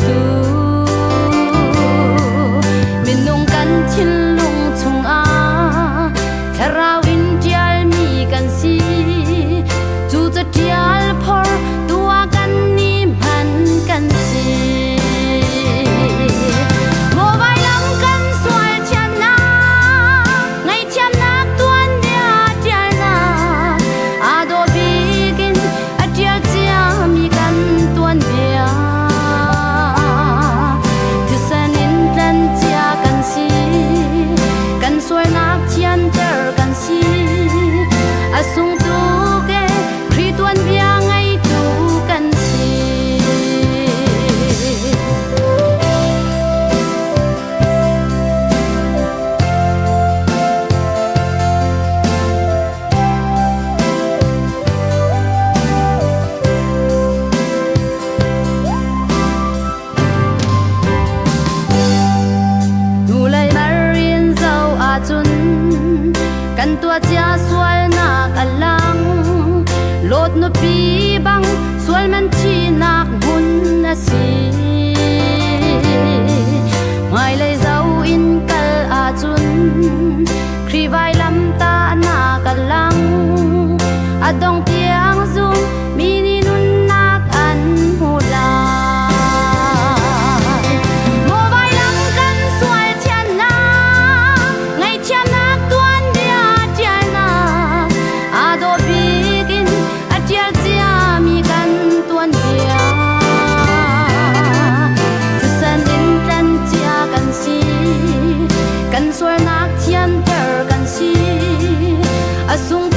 tu min nung kan chin lung chung a tharau in tial mi kan si chu cha tial phor tua kan ni man kan si mo vai lam kan sual chan na ngai cham nak tuan dia tial na ado bigin a tial chia mi kan tuan bia tu sanin tan chia kan si kan sual nak chian ter kan si asung tu ke kri tuan bia ngai tu kan si nu lai marin zau a chun kan tua chia sual nak alang lot no pi bang sual man chi nak hun na si mai lai zau in kal a chun kri vai lam ta na kalang adong tiang zum mini nun nak an hula mo vai lam kan sual chian na ngai chiam nak tuan dia tial na ado bigin a tial chia mi kan tuan bia tu san in tan chia kan si kan sual nak chian ter kan si asung